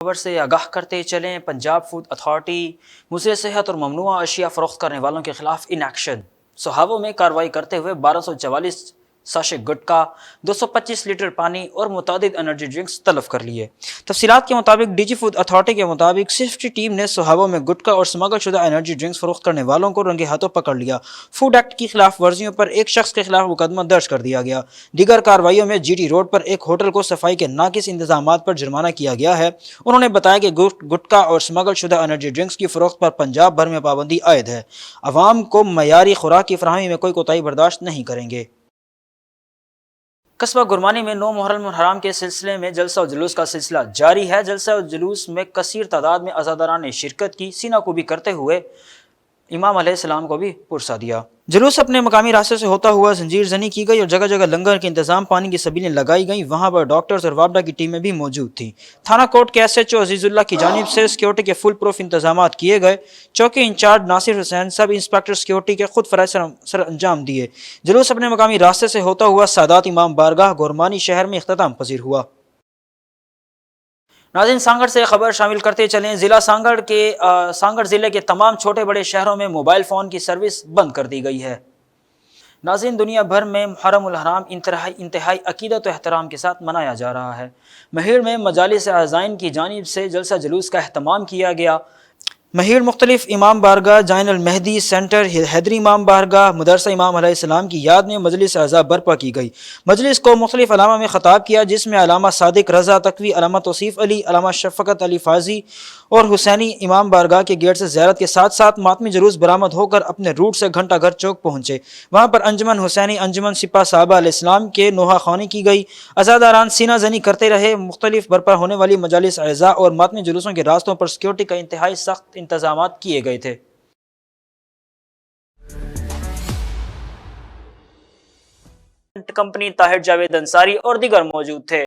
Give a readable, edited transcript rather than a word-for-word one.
خبر سے آگاہ کرتے چلیں، پنجاب فوڈ اتھارٹی مضر صحت اور ممنوعہ اشیاء فروخت کرنے والوں کے خلاف ان ایکشن۔ سہاووں میں کارروائی کرتے ہوئے 1244 ساشے گٹکا، 225 لیٹر پانی اور متعدد انرجی ڈرنکس طلب کر لیے۔ تفصیلات کے مطابق ڈی جی فوڈ اتھارٹی کے مطابق سیفٹی ٹیم نے سہاووں میں گٹکا اور اسمگل شدہ انرجی ڈرنکس فروخت کرنے والوں کو رنگے ہاتھوں پکڑ لیا۔ فوڈ ایکٹ کی خلاف ورزیوں پر ایک شخص کے خلاف مقدمہ درج کر دیا گیا۔ دیگر کارروائیوں میں جی ٹی روڈ پر ایک ہوٹل کو صفائی کے ناقص انتظامات پر جرمانہ کیا گیا ہے۔ انہوں نے بتایا کہ گٹکا اور اسمگل شدہ انرجی ڈرنکس کی فروخت پر پنجاب بھر میں پابندی عائد ہے۔ عوام کو معیاری خوراک کی فراہمی میں کوئی کوتاہی برداشت نہیں کریں گے۔ قصبہ گرمانی میں 9 محرم الحرام کے سلسلے میں جلسہ و جلوس کا سلسلہ جاری ہے۔ جلسہ و جلوس میں کثیر تعداد میں عزاداران نے شرکت کی، سینہ کوبی کرتے ہوئے امام علیہ السلام کو بھی پرسا دیا۔ جلوس اپنے مقامی راستے سے ہوتا ہوا زنجیر زنی کی گئی اور جگہ جگہ لنگر کے انتظام، پانی کی سبیلیں لگائی گئیں۔ وہاں پر ڈاکٹرز اور وابڈا کی ٹیمیں بھی موجود تھیں۔ تھانہ کوٹ کے ایس ایچ او عزیز اللہ کی جانب سے سیکیورٹی کے فل پروف انتظامات کیے گئے۔ چوکی انچارج ناصر حسین، سب انسپکٹر سیکیورٹی کے خود فرائض سر انجام دیے۔ جلوس اپنے مقامی راستے سے ہوتا ہوا سادات امام بارگاہ گورمانی شہر میں اختتام پذیر ہوا۔ ناظرین، سانگڑ سے خبر شامل کرتے چلیں۔ سانگڑ ضلع کے تمام چھوٹے بڑے شہروں میں موبائل فون کی سروس بند کر دی گئی ہے۔ ناظرین، دنیا بھر میں محرم الحرام انتہائی عقیدت و احترام کے ساتھ منایا جا رہا ہے۔ مہیڑ میں مجالس اعزائین کی جانب سے جلسہ جلوس کا اہتمام کیا گیا۔ مہیڑ مختلف امام بارگاہ، جائن المہدی سینٹر، حیدری امام بارگاہ، مدرسہ امام علیہ السلام کی یاد میں مجلس اعزاء برپا کی گئی۔ مجلس کو مختلف علامہ میں خطاب کیا، جس میں علامہ صادق رضا تقوی، علامہ توصیف علی، علامہ شفقت علی فاضی اور حسینی امام بارگاہ کے گیٹ سے زیارت کے ساتھ ساتھ ماتمی جلوس برآمد ہو کر اپنے روٹ سے گھنٹہ گھر چوک پہنچے۔ وہاں پر انجمن حسینی، انجمن سپاہ صحابہ علیہ السلام کے نوحہ خوانی کی گئی۔ عزاداران سینہ زنی کرتے رہے۔ مختلف برپا ہونے والی مجالس اعزاء اور ماتمی جلوسوں کے راستوں پر سیکیورٹی کا انتہائی سخت انتظامات کیے گئے تھے۔ کمپنی طاہر جاوید انصاری اور دیگر موجود تھے۔